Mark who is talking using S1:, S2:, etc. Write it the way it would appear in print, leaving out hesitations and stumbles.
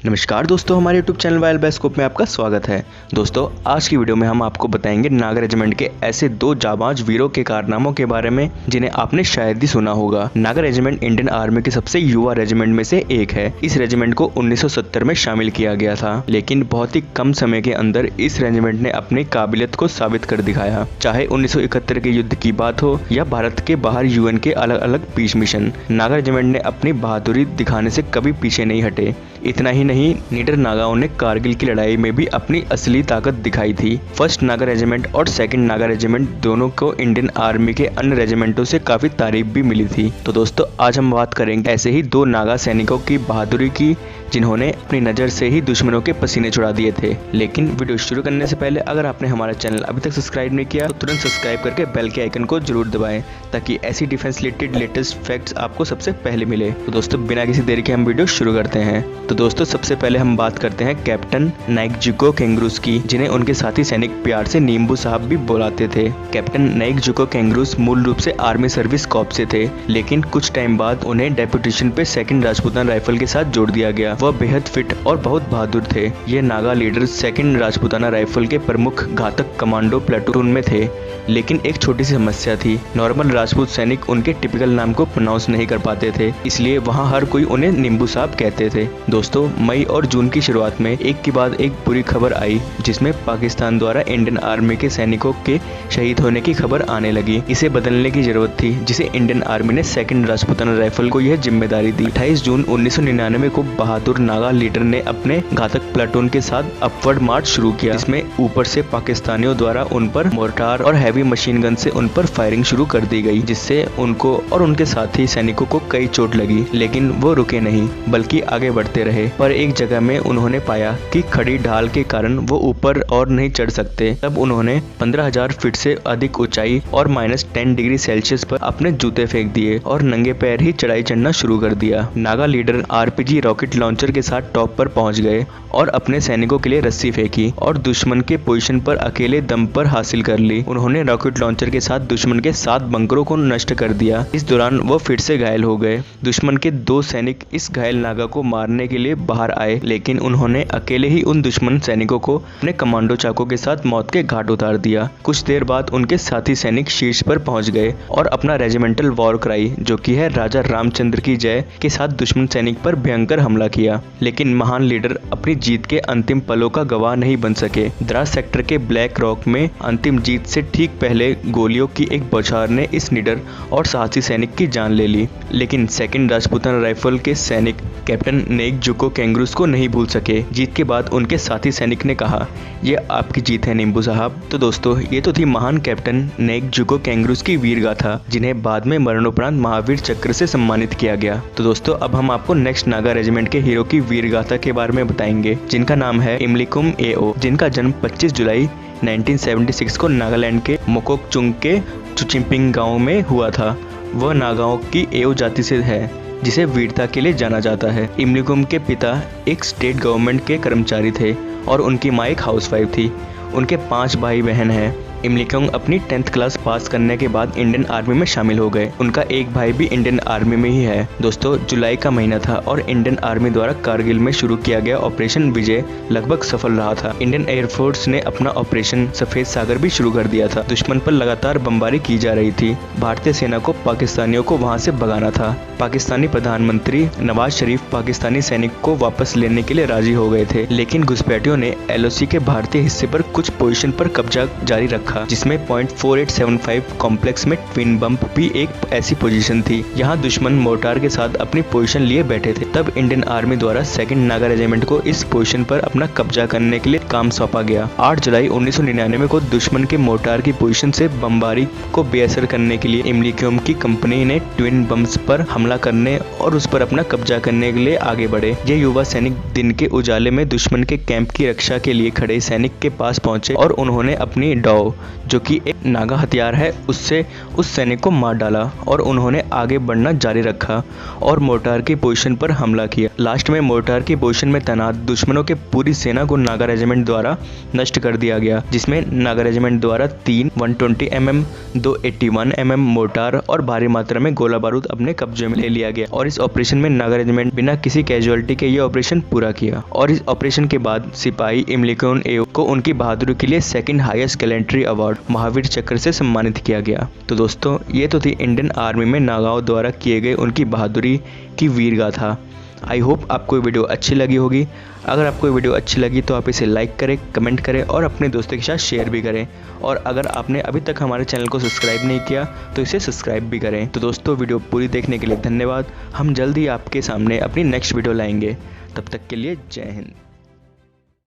S1: नमस्कार दोस्तों, हमारे YouTube channel wild by scope में आपका स्वागत है। दोस्तों, आज की वीडियो में हम आपको बताएंगे नागा रेजिमेंट के ऐसे दो जाबाज वीरों के कारनामों के बारे में जिन्हें आपने शायद ही सुना होगा। नागा रेजिमेंट इंडियन आर्मी के सबसे युवा रेजिमेंट में से एक है। इस रेजिमेंट को 1970 में शामिल किया गया था, लेकिन बहुत ही कम समय के अंदर इस रेजिमेंट ने अपनी काबिलियत को साबित कर दिखाया। चाहे 1971 के युद्ध की बात हो या भारत के बाहर UN के अलग अलग पीस मिशन, नागा रेजिमेंट ने अपनी बहादुरी दिखाने से कभी पीछे नहीं हटे। इतना ही नहीं, निडर नागाओं ने कारगिल की लड़ाई में भी अपनी असली ताकत दिखाई थी। फर्स्ट नागा रेजिमेंट और सेकंड नागा रेजिमेंट दोनों को इंडियन आर्मी के अन्य रेजिमेंटों से काफी तारीफ भी मिली थी। तो दोस्तों, आज हम बात करेंगे ऐसे ही दो नागा सैनिकों की बहादुरी की जिन्होंने अपनी नज़र से ही दुश्मनों के पसीने छुड़ा दिए थे। लेकिन वीडियो शुरू करने से पहले अगर आपने हमारा चैनल अभी तक सब्सक्राइब नहीं किया तो तुरंत सब्सक्राइब करके बेल के आइकन को जरूर दबाएं, ताकि ऐसी डिफेंस रिलेटेड लेटेस्ट फैक्ट्स आपको सबसे पहले मिले। तो दोस्तों, बिना किसी देरी के हम वीडियो शुरू करते हैं। तो दोस्तों, सबसे पहले हम बात करते हैं कैप्टन नाइकजुको केंगरुस की, जिन्हें उनके साथी सैनिक प्यार से नींबू साहब भी बुलाते थे। कैप्टन नाइकजुको केंगरुस मूल रूप से आर्मी सर्विस कॉर्प से थे, लेकिन कुछ टाइम बाद उन्हें डेपुटेशन पे सेकंड राजपूताना राइफल के साथ जोड़ दिया गया। वह बेहद फिट और बहुत बहादुर थे। ये Naga leader second Rajputana rifle के प्रमुख घातक कमांडो प्लेटून में थे, लेकिन एक छोटी सी समस्या थी। नॉर्मल राजपूत सैनिक उनके टिपिकल नाम को प्रोनाउंस नहीं कर पाते थे, इसलिए वहाँ हर कोई उन्हें नींबू साहब कहते थे। दोस्तों, मई और जून की शुरुआत में एक के बाद एक बुरी खबर आई, जिसमें पाकिस्तान द्वारा इंडियन आर्मी के सैनिकों के शहीद होने की खबर आने लगी। इसे बदलने की जरूरत थी, जिसे इंडियन आर्मी ने सेकंड राजपूताना राइफल को यह जिम्मेदारी दी। 28 जून 1999 को बहादुर नागा लीडर ने अपने घातक प्लाटून के साथ अपवर्ड मार्च शुरू किया, जिसमें ऊपर से पाकिस्तानियों द्वारा उन पर मोर्टार और हैवी मशीन गन से उन पर फायरिंग शुरू कर दी गई, जिससे उनको और उनके साथी सैनिकों को कई चोट लगी। लेकिन वो रुके नहीं, बल्कि आगे बढ़ते रहे। पर एक जगह में उन्होंने पाया कि खड़ी ढाल के कारण वो ऊपर और नहीं चढ़ सकते। तब उन्होंने 15,000 फीट से अधिक ऊंचाई और -10 डिग्री सेल्सियस पर अपने जूते फेंक दिए और नंगे पैर ही चढ़ाई चढ़ना शुरू कर दिया। Naga leader RPG rocket launcher के साथ टॉप पर पहुंच गए और अपने सैनिकों के लिए रस्सी फेंकी और दुश्मन के पोजीशन पर अकेले दम पर हासिल कर ली। उन्होंने रॉकेट लॉन्चर के साथ दुश्मन के 7 बंकरों को नष्ट कर दिया। इस दौरान वो फिर से घायल हो गए। दुश्मन के 2 सैनिक इस घायल नागा को मारने के लिए बाहर आए, लेकिन उन्होंने अकेले ही उन दुश्मन सैनिकों को अपने कमांडो चाकों के साथ मौत के घाट उतार दिया। कुछ देर बाद उनके साथी सैनिक शीर्ष पर पहुंच गए और अपना रेजिमेंटल वॉर क्राई, जो कि है राजा रामचंद्र की जय, के साथ दुश्मन सैनिक पर भयंकर हमला किया। लेकिन महान लीडर अपनी जीत के अंतिम पलों का गवाह नहीं बन सके। द्रास सेक्टर के ब्लैक रॉक में अंतिम जीत से ठीक पहले गोलियों की एक बौछार ने इस निडर और साहसी सैनिक की जान ले ली। लेकिन सेकंड राजपूताना राइफल के सैनिक कैप्टन नाइकजुको केंगरुस को नहीं भूल सके। जीत के बाद उनके साथी सैनिक ने कहा, ये आपकी जीत है नींबू साहब। तो दोस्तों, ये तो थी महान कैप्टन नाइकजुको केंगरुस की वीर गाथा, जिन्हें बाद में मरणोपरांत महावीर चक्र से सम्मानित किया गया। तो दोस्तों, अब हम आपको नेक्स्ट नागा रेजिमेंट के हीरो की वीर गाथा के बारे में बताएंगे, जिनका नाम है इमलिकुम एओ, जिनका जन्म 25 जुलाई 1976 को नागालैंड के मोकोकचुंग के चुचिम्पिंग गांव में हुआ था। वह नागाओं की एओ जाति से है, जिसे वीरता के लिए जाना जाता है। इमलिकुम के पिता एक स्टेट गवर्नमेंट के कर्मचारी थे और उनकी माँ एक हाउसवाइफ थी। उनके 5 भाई बहन हैं। इमलिकुम अपनी 10th क्लास पास करने के बाद इंडियन आर्मी में शामिल हो गए। उनका एक भाई भी इंडियन आर्मी में ही है। दोस्तों, जुलाई का महीना था और इंडियन आर्मी द्वारा कारगिल में शुरू किया गया ऑपरेशन विजय लगभग सफल रहा था। इंडियन एयरफोर्स ने अपना ऑपरेशन सफेद सागर भी शुरू कर दिया था। दुश्मन पर लगातार बमबारी की जा रही थी। भारतीय सेना को पाकिस्तानियों को वहां से भगाना था। पाकिस्तानी प्रधानमंत्री नवाज शरीफ पाकिस्तानी सैनिक को वापस लेने के लिए राजी हो गए थे, लेकिन घुसपैठियों ने LOC के भारतीय हिस्से पर कुछ पोजीशन पर कब्जा जारी रखा, जिसमें .4875 कॉम्प्लेक्स में ट्विन बम्प भी एक ऐसी पोजीशन थी। यहाँ दुश्मन मोर्टार के साथ अपनी पोजीशन लिए बैठे थे। तब इंडियन आर्मी द्वारा सेकंड नागा रेजिमेंट को इस पोजीशन पर अपना कब्जा करने के लिए काम सौंपा गया। 8 जुलाई 1999 को दुश्मन के मोर्टार की पोजीशन से बमबारी को बेअसर करने के लिए इमलिकुम की कंपनी ने ट्विन बम्स पर हमला करने और उस पर अपना कब्जा करने के लिए आगे बढ़े। ये युवा सैनिक दिन के उजाले में दुश्मन के कैंप की रक्षा के लिए खड़े सैनिक के पास पहुंचे और उन्होंने अपनी डॉ जो कि एक नागा हथियार है, उससे उस सैनिक को मार डाला और उन्होंने आगे बढ़ना जारी रखा और मोर्टार की पोजीशन पर हमला किया। लास्ट में मोर्टार की पोजीशन में तैनात दुश्मनों के पूरी सेना को नागा रेजिमेंट द्वारा नष्ट कर दिया गया, जिसमें नागा रेजिमेंट द्वारा 3 120 mm, 2 81 mm मोर्टार और भारी मात्रा में गोला बारूद अपने कब्जे में ले लिया गया। और इस ऑपरेशन में नागा रेजिमेंट बिना किसी कैजुअलिटी के ये ऑपरेशन पूरा किया। और इस ऑपरेशन के बाद सिपाही इमलिकन एओ को उनकी बहादुरी के लिए second highest gallantry award Mahavir चक्र से सम्मानित किया गया। तो दोस्तों, ये तो थी इंडियन आर्मी में नागाओं द्वारा किए गए उनकी बहादुरी की वीर गाथा। आई होप आपको ये वीडियो अच्छी लगी होगी। अगर आपको ये वीडियो अच्छी लगी तो आप इसे लाइक करें, कमेंट करें और अपने दोस्तों के साथ शेयर भी करें। और अगर आपने अभी तक हमारे चैनल को सब्सक्राइब नहीं किया तो इसे सब्सक्राइब भी करें। तो दोस्तों, वीडियो पूरी देखने के लिए धन्यवाद। हम जल्द ही आपके सामने अपनी नेक्स्ट वीडियो लाएंगे। तब तक के लिए जय हिंद।